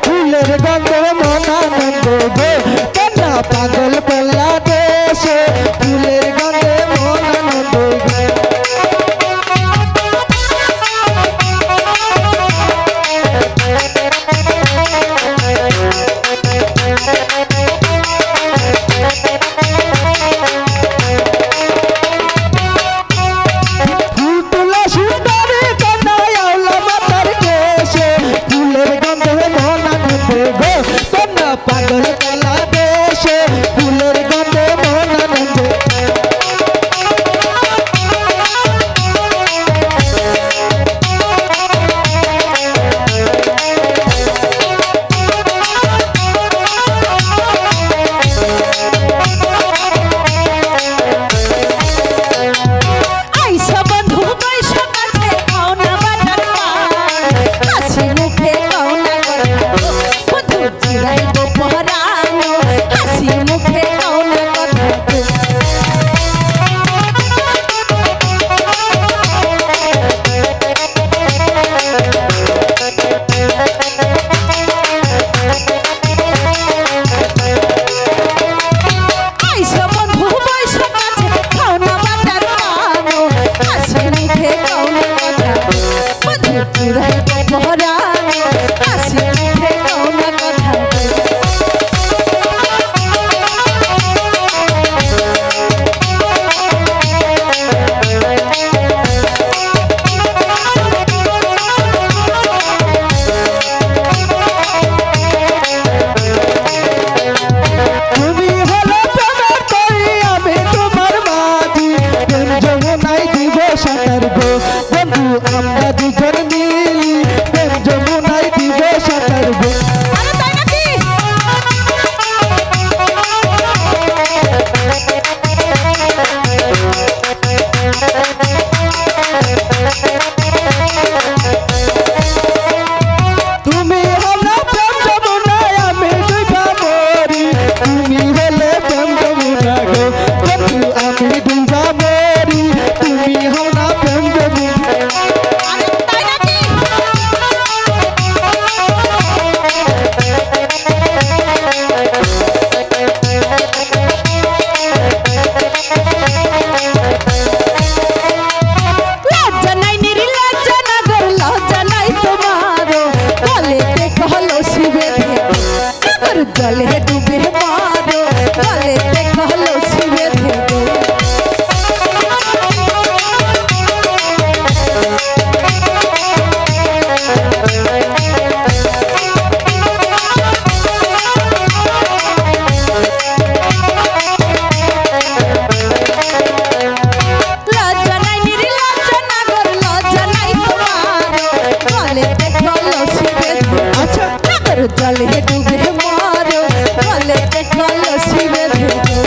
ফুলের গন্ধে মন আনন্দ গো কন্যা পাগল করলা দেশে ফুলের গন্ধে মন আনন্দ গো পাগল কলা দেশে ফুলের গন্ধে মন আনন্দে আমরা দুজন মিলি প্রেম যমুনায় দিব সাঁতার গো তুমি হলে প্রেম যমুনায় আমি ডুবা মরি তুমি হলে প্রেম যমুনা গো বন্ধু আমি ডুবা মরি তুমি হলে প্রেম যমুনা জলে ডুবে মারো জলে দেখলো শিবে দেবো লজ্জা নাই নিরি লজ্জা না গর লজ্জা নাই তোমারো জলে দেখলো শিবে আচ্ছা জলে ডুবে মারো দেখলো শিবে দেবো